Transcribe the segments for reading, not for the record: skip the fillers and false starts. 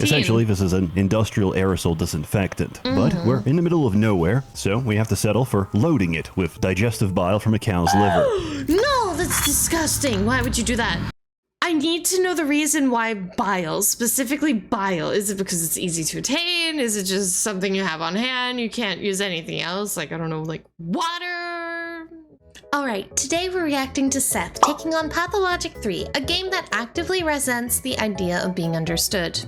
Essentially, this is an industrial aerosol disinfectant, but we're in the middle of nowhere, so we have to settle for loading it with digestive bile from a cow's liver. No, that's disgusting. Why would you do that? I need to know the reason why bile, specifically bile. Is it because it's easy to attain? Is it just something you have on hand? You can't use anything else? Like, I don't know, like water? Alright, today we're reacting to Sseth taking on Pathologic 3, a game that actively resents the idea of being understood.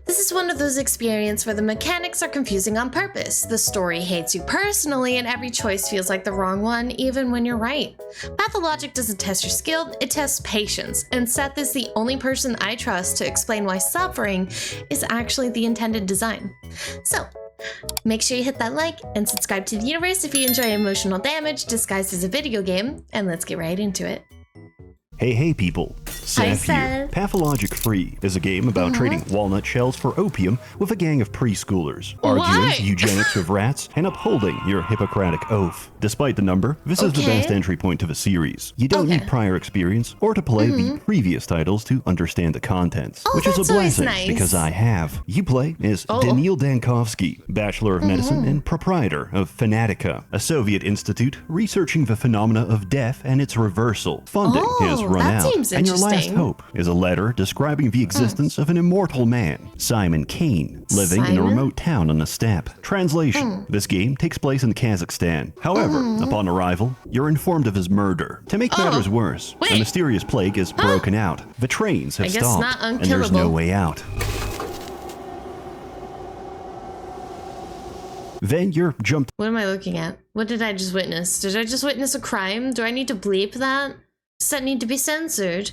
This is one of those experiences where the mechanics are confusing on purpose, the story hates you personally, and every choice feels like the wrong one, even when you're right. Pathologic doesn't test your skill, it tests patience, and Sseth is the only person I trust to explain why suffering is actually the intended design. So, make sure you hit that like and subscribe to the universe if you enjoy emotional damage disguised as a video game, and let's get right into it. Hey people, Sseth here. Sseth. Pathologic Free is a game about trading walnut shells for opium with a gang of preschoolers, arguing eugenics with rats, and upholding your Hippocratic oath. Despite the number, this is the best entry point to the series. You don't need prior experience or to play the previous titles to understand the contents, which is a blessing because I have. You play as Daniil Dankovsky, Bachelor of Medicine and proprietor of Fanatica, a Soviet institute researching the phenomena of death and its reversal. Funding is run out, and your last hope is a letter describing the existence of an immortal man, Simon Kane, living in a remote town on a steppe. Translation: this game takes place in Kazakhstan. However, upon arrival, you're informed of his murder. To make matters worse, a mysterious plague has broken out. The trains have stopped, and there's no way out. Then you're jumped. What am I looking at? What did I just witness? Did I just witness a crime? Do I need to bleep that? Does that need to be censored?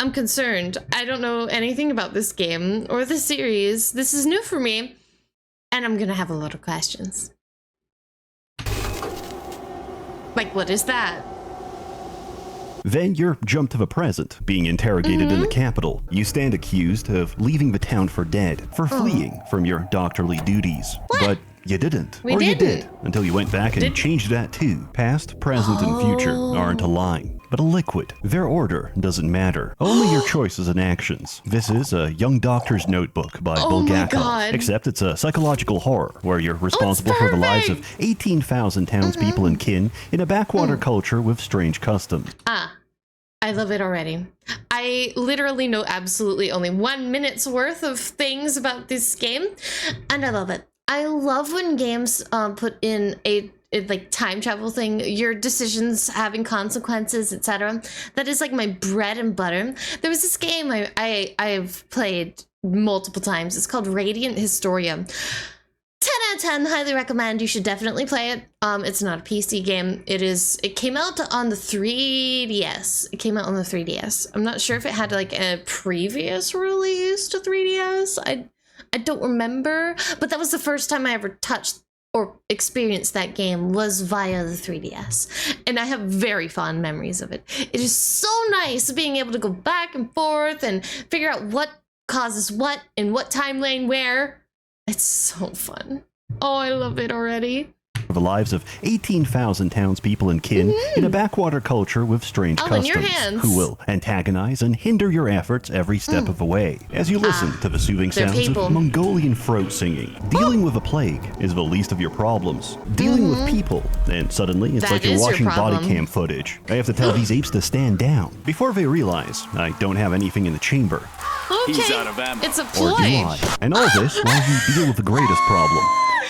I'm concerned. I don't know anything about this game or the series. This is new for me, and I'm gonna have a lot of questions. Like, what is that? Then you're jumped to the present, being interrogated in the capital. You stand accused of leaving the town for dead, for fleeing from your doctorly duties. But you didn't. You did, until you went back and changed that too. Past, present, and future aren't aligned, but a liquid. Their order doesn't matter. Only your choices and actions. This is a young doctor's notebook by Bulgakov, except it's a psychological horror where you're responsible for the lives of 18,000 townspeople and kin in a backwater culture with strange customs. I love it already. I literally know absolutely only 1 minute's worth of things about this game, and I love it. I love when games put in a like time travel thing, your decisions having consequences, etc. That is like my bread and butter. There was this game I've played multiple times. It's called Radiant Historia. 10 out of 10, highly recommend. You should definitely play it. It's not a PC game. It came out on the 3DS. It came out on the 3DS. I'm not sure if it had like a previous release to 3DS. I don't remember, but that was the first time I ever touched or experienced that game was via the 3DS, and I have very fond memories of it. It is so nice being able to go back and forth and figure out what causes what in what time lane where. It's so fun. Oh, I love it already. The lives of 18,000 townspeople and kin in a backwater culture with strange customs who will antagonize and hinder your efforts every step of the way. As you listen to the soothing sounds of Mongolian throat singing, dealing with a plague is the least of your problems. Dealing with people, and suddenly it's like you're watching body cam footage. I have to tell these apes to stand down before they realize I don't have anything in the chamber. He's out of ammo. It's a ploy. Or do I? And all this while you deal with the greatest problem.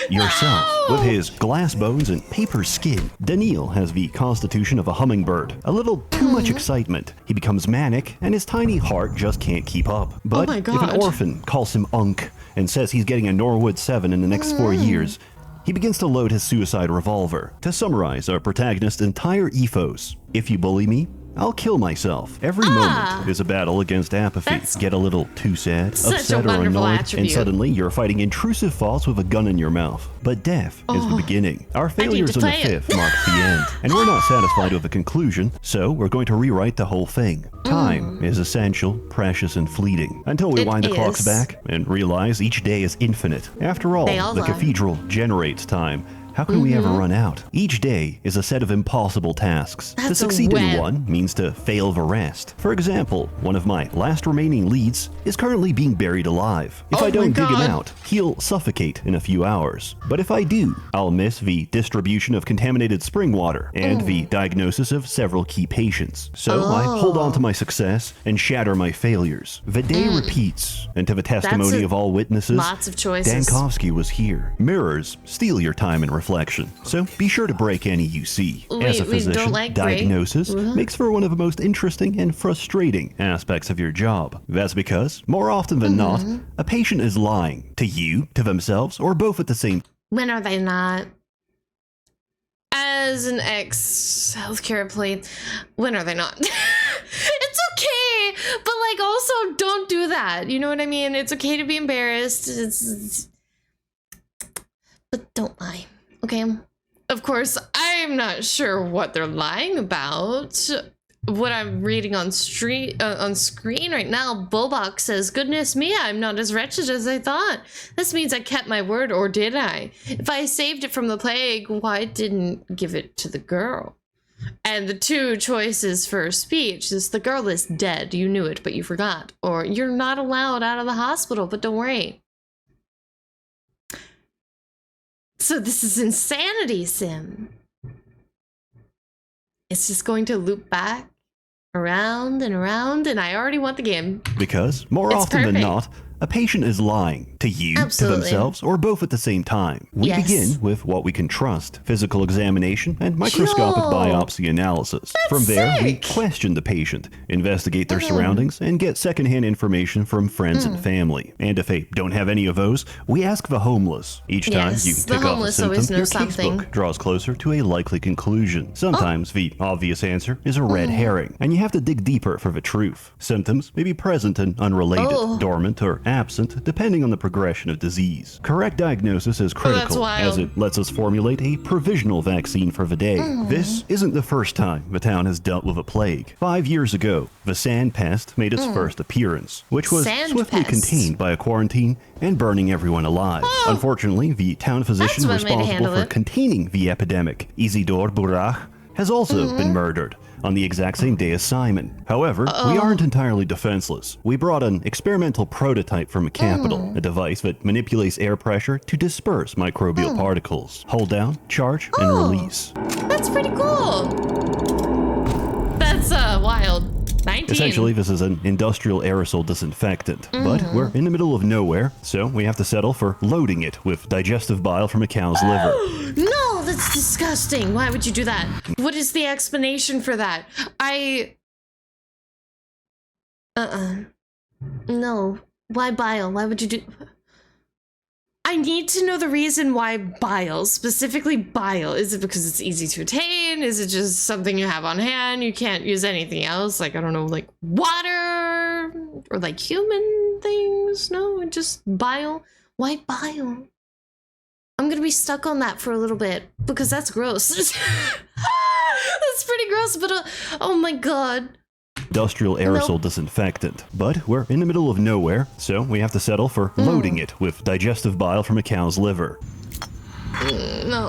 Yourself. With his glass bones and paper skin, Daniil has the constitution of a hummingbird. A little too much excitement. He becomes manic, and his tiny heart just can't keep up. But if an orphan calls him Unk and says he's getting a Norwood 7 in the next 4 years, he begins to load his suicide revolver. To summarize our protagonist's entire ethos: if you bully me, I'll kill myself. Every moment is a battle against apathy. Get a little too sad, upset, or annoyed, and suddenly you're fighting intrusive thoughts with a gun in your mouth. But death is the beginning. Our failures in the fifth mark the end. And we're not satisfied with the conclusion, so we're going to rewrite the whole thing. Time is essential, precious, and fleeting, until we wind the clocks back and realize each day is infinite. After all, the cathedral generates time. how can we ever run out? Each day is a set of impossible tasks. To succeed in one means to fail the rest. For example, one of my last remaining leads is currently being buried alive. If I don't dig him out, he'll suffocate in a few hours. But if I do, I'll miss the distribution of contaminated spring water and the diagnosis of several key patients. So I hold on to my success and shatter my failures. The day repeats, and to the testimony of all witnesses, lots of choices. Dankovsky was here. Mirrors steal your time and reflection, so be sure to break any you see. As a physician, diagnosis makes for one of the most interesting and frustrating aspects of your job. That's because, more often than not, a patient is lying to you, to themselves, or both at the same time. When are they not? As an ex-healthcare employee, when are they not? It's okay, but like also don't do that. You know what I mean? It's okay to be embarrassed. But don't lie, okay? Of course, I'm not sure what they're lying about. What I'm reading on screen right now, Bulbok says, "Goodness me, I'm not as wretched as I thought. This means I kept my word, or did I? If I saved it from the plague, why didn't give it to the girl?" And the two choices for speech is the girl is dead, you knew it, but you forgot. Or you're not allowed out of the hospital, but don't worry. So this is insanity sim. It's just going to loop back around and around, and I already want the game. Because, more often than not, a patient is lying to you, to themselves, or both at the same time. We begin with what we can trust, physical examination, and microscopic biopsy analysis. From there, we question the patient, investigate their surroundings, and get secondhand information from friends and family. And if they don't have any of those, we ask the homeless. Each time you tick off a symptom, your casebook draws closer to a likely conclusion. Sometimes the obvious answer is a red herring, and you have to dig deeper for the truth. Symptoms may be present and unrelated, dormant, or absent, depending on the progression of disease. Correct diagnosis is critical, as it lets us formulate a provisional vaccine for the day. This isn't the first time the town has dealt with a plague. 5 years ago, the sand pest made its first appearance, which was swiftly contained by a quarantine and burning everyone alive. Unfortunately, the town physician responsible for containing the epidemic, Isidore Burach, has also been murdered on the exact same day as Simon. However, we aren't entirely defenseless. We brought an experimental prototype from a capital, a device that manipulates air pressure to disperse microbial particles. Hold down, charge, and release. That's pretty cool. That's wild. 19. Essentially, this is an industrial aerosol disinfectant, but we're in the middle of nowhere, so we have to settle for loading it with digestive bile from a cow's liver. No, that's disgusting. Why would you do that? What is the explanation for that? No. Why bile? Why would you do... I need to know the reason why bile, specifically bile. Is it because it's easy to attain? Is it just something you have on hand? You can't use anything else? Like, I don't know, like water or like human things? No, just bile. Why bile? I'm gonna be stuck on that for a little bit because that's gross. That's pretty gross, but oh my god. Industrial aerosol disinfectant. But we're in the middle of nowhere, so we have to settle for loading it with digestive bile from a cow's liver. No.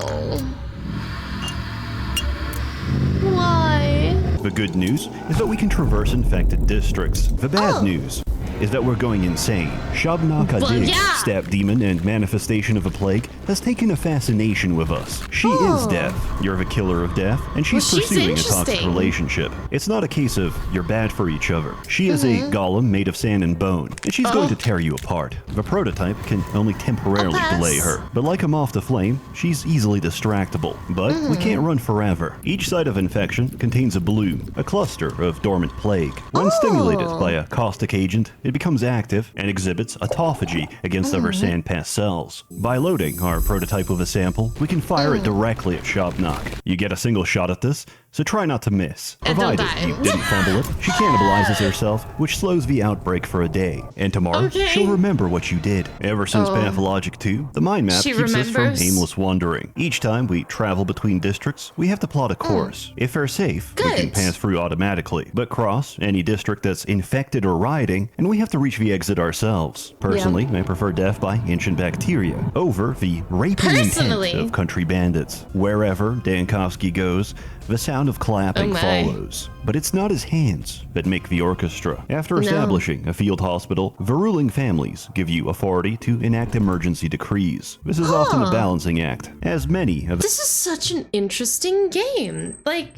Why? The good news is that we can traverse infected districts. The bad news is that we're going insane. Shabnak Adig, step demon and manifestation of a plague, has taken a fascination with us. She is death. You're the killer of death, and she's pursuing a toxic relationship. It's not a case of you're bad for each other. She is a golem made of sand and bone, and she's going to tear you apart. The prototype can only temporarily delay her, but like a moth to flame, she's easily distractible. But we can't run forever. Each site of infection contains a bloom, a cluster of dormant plague. When stimulated by a caustic agent, it becomes active and exhibits autophagy against other sandpass cells. By loading our prototype with a sample, we can fire it directly at Shabnak. You get a single shot at this, so try not to miss. And don't Provided die. you didn't fumble it, she cannibalizes herself, which slows the outbreak for a day. And tomorrow, Okay. she'll remember what you did. Ever since Pathologic 2, the mind map She keeps us from remembers? aimless wandering. Each time we travel between districts, we have to plot a course. If we're safe, we can Good. pass through automatically, but cross any district that's infected or rioting, and we have to reach the exit ourselves. Personally, I prefer death by ancient bacteria over the raping Personally? intent of country bandits. Wherever Dankovsky goes, the sound of clapping Oh my. follows. But it's not his hands that make the orchestra. After No. establishing a field hospital, the ruling families give you authority to enact emergency decrees. This is often a balancing act, as many of This is such an interesting game. Like,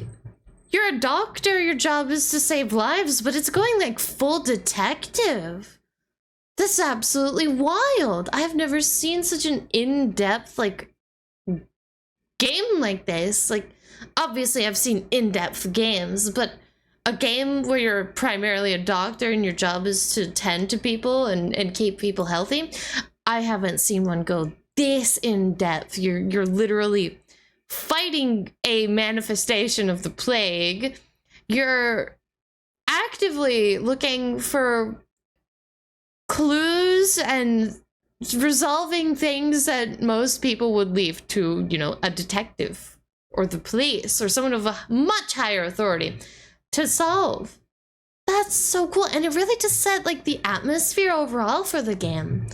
you're a doctor, your job is to save lives, but it's going like full detective. This is absolutely wild. I've never seen such an in-depth, like, game like this. Like, obviously I've seen in-depth games, but a game where you're primarily a doctor and your job is to tend to people and keep people healthy, I haven't seen one go this in-depth. You're literally fighting a manifestation of the plague. You're actively looking for clues and resolving things that most people would leave to, you know, a detective or the police or someone of a much higher authority to solve. That's so cool. And it really just set like the atmosphere overall for the game.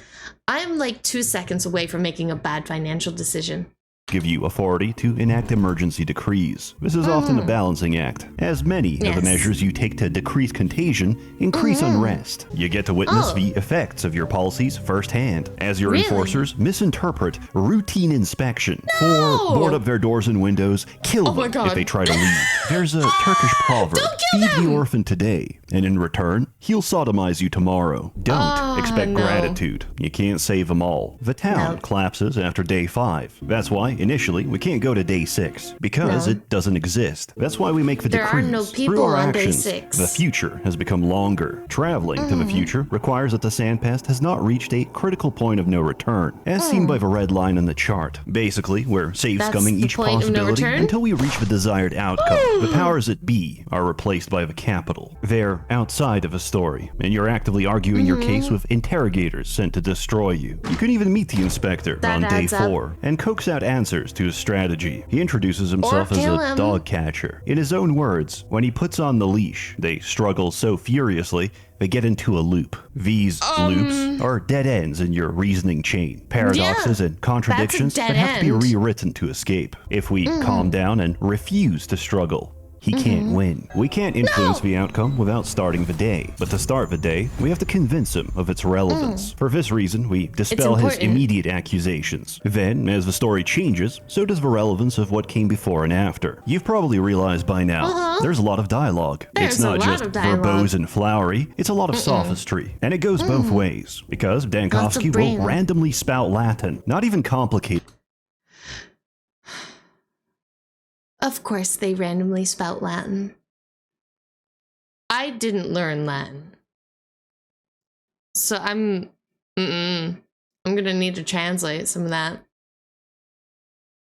I'm like 2 seconds away from making a bad financial decision. give you authority to enact emergency decrees. This is often a balancing act, as many of the Yes. measures you take to decrease contagion increase unrest. You get to witness the effects of your policies firsthand, as your Really? enforcers misinterpret routine inspection, or board up their doors and windows, kill Oh my them God. if they try to leave. There's a Turkish proverb, kill feed them! the orphan today, and in return, he'll sodomize you tomorrow. Don't expect no. gratitude. You can't save them all. The town No. collapses after day 5. That's why, initially, we can't go to day 6, because No. it doesn't exist. That's why we make the There are decrees. no Through people our on day actions, 6. the future has become longer. Traveling to the future requires that the sandpast has not reached a critical point of no return, as seen by the red line on the chart. Basically, we're safe That's scumming the each point of no possibility return? until we reach the desired outcome. The powers that be are replaced by the capital. They're outside of a story, and you're actively arguing your case with interrogators sent to destroy you. You can even meet the inspector That on day adds up. 4 and coax out answers to his strategy. He introduces himself as kill a him. dog catcher. In his own words, when he puts on the leash, they struggle so furiously they get into a loop. These loops are dead ends in your reasoning chain, paradoxes and contradictions that dead have to be end. rewritten to escape. If we calm down and refuse to struggle, he can't win. We can't influence the outcome without starting the day. But to start the day, we have to convince him of its relevance. For this reason, we dispel his important. immediate accusations. Then, as the story changes, so does the relevance of what came before and after. You've probably realized by now, there's a lot of dialogue. There's It's not a lot just of dialogue. verbose and flowery, it's a lot of sophistry. And it goes both ways, because Lots of Dankovsky will brain. randomly spout Latin, not even complicated. Of course, they randomly spout Latin. I didn't learn Latin. So I'm gonna need to translate some of that.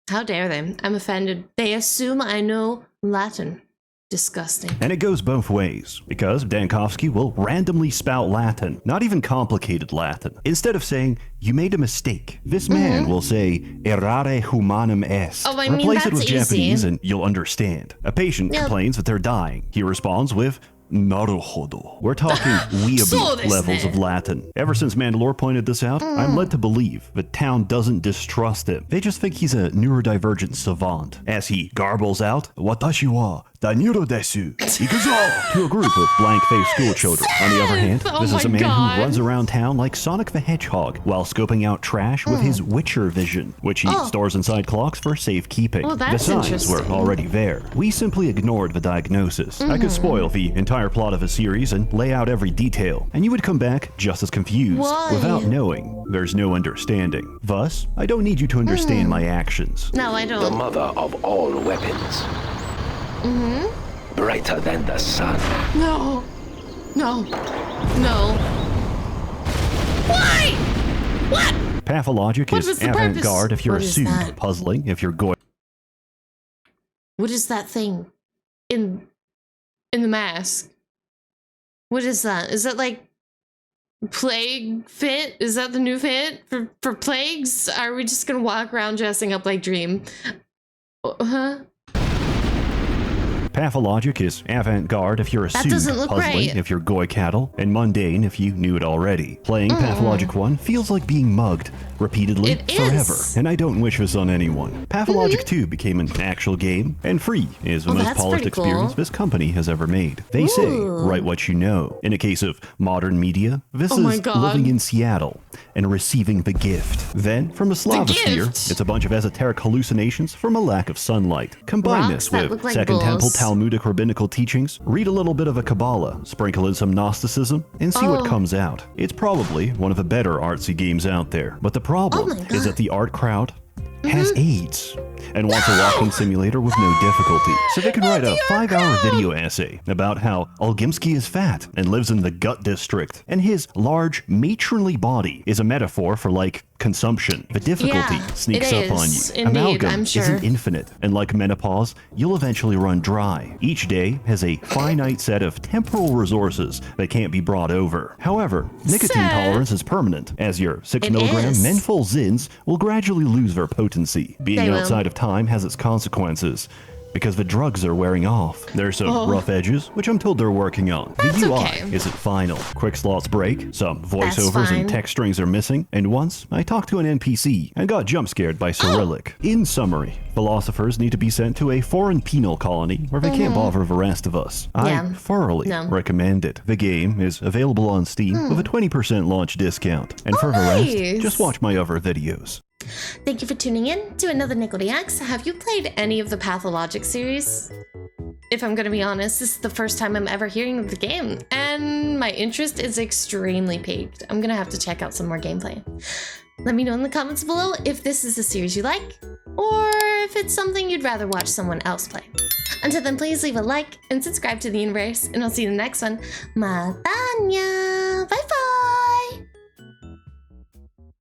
How dare they? I'm offended. They assume I know Latin. Disgusting. And it goes both ways, because Dankovsky will randomly spout Latin, not even complicated Latin. Instead of saying, "You made a mistake," this man will say, "Errare humanum est." Oh, I mean, Replace it that's with Japanese easy. and you'll understand. A patient Yep. complains that they're dying. He responds with, "Naruhodo." We're talking So weeaboo this levels then. of Latin. Ever since Mandalore pointed this out, I'm led to believe the town doesn't distrust him. They just think he's a neurodivergent savant. As he garbles out, "Watashi wa da neuro desu ikuzo," to a group of blank-faced schoolchildren. On the other hand, Oh this is my a man God. who runs around town like Sonic the Hedgehog while scoping out trash with his Witcher vision, which he stores inside clocks for safekeeping. Oh, that's the signs were interesting. already there. We simply ignored the diagnosis. I could spoil the entire plot of a series and lay out every detail, and you would come back just as confused Why? without knowing. There's no understanding. Thus, I don't need you to understand my actions. No, I The don't. mother of all weapons. Brighter than the sun. No. No. No. Why? What? Pathologic What is was the avant-garde purpose? if you're What a is suit, that? puzzling if you're going. What is that thing? in the mask? What is that? Is that like plague fit? Is that the new fit for plagues? Are we just gonna walk around dressing up like Dream? Huh? Pathologic is avant-garde if you're a That suit, doesn't look puzzling right. if you're goy cattle, and mundane if you knew it already. Playing Pathologic 1 feels like being mugged repeatedly It forever, is. and I don't wish this on anyone. Pathologic 2 became an actual game, and free is the Oh, most that's polished pretty cool. experience this company has ever made. They say, Ooh. write what you know. In a case of modern media, this Oh my is God. living in Seattle and receiving the gift. Then, from a Sophistry, gift. it's a bunch of esoteric hallucinations from a lack of sunlight. Combine Rocks this that with look like Second Temple bulls. Talmudic rabbinical teachings, read a little bit of a Kabbalah, sprinkle in some Gnosticism, and see what Oh. comes out. It's probably one of the better artsy games out there. But the problem Oh my is God. that the art crowd has AIDS and wants a walking simulator with no difficulty. So they can write a 5-hour video essay about how Olgimsky is fat and lives in the gut district, and his large matronly body is a metaphor for, like, consumption. The difficulty Yeah, sneaks it up on you. is. Indeed, Amalgam I'm sure. isn't infinite, and like menopause, you'll eventually run dry. Each day has a finite set of temporal resources that can't be brought over. However, nicotine Seth. tolerance is permanent, as your 6 It milligram is. menthol zins will gradually lose their potency. Being They will. outside of time has its consequences, because the drugs are wearing off. There's some rough edges, which I'm told they're working on. That's The UI okay. isn't final. Quick slots break, some voiceovers fine. and text strings are missing, and once I talked to an NPC and got jump scared by Cyrillic. In summary, philosophers need to be sent to a foreign penal colony where they can't bother the rest of us. Yeah. I thoroughly No. recommend it. The game is available on Steam with a 20% launch discount. And for the nice. rest, just watch my other videos. Thank you for tuning in to another NEKO Reacts. Have you played any of the Pathologic series? If I'm gonna be honest, this is the first time I'm ever hearing of the game, and my interest is extremely piqued. I'm gonna have to check out some more gameplay. Let me know in the comments below if this is a series you like, or if it's something you'd rather watch someone else play. Until then, please leave a like and subscribe to the universe, and I'll see you in the next one. Mania!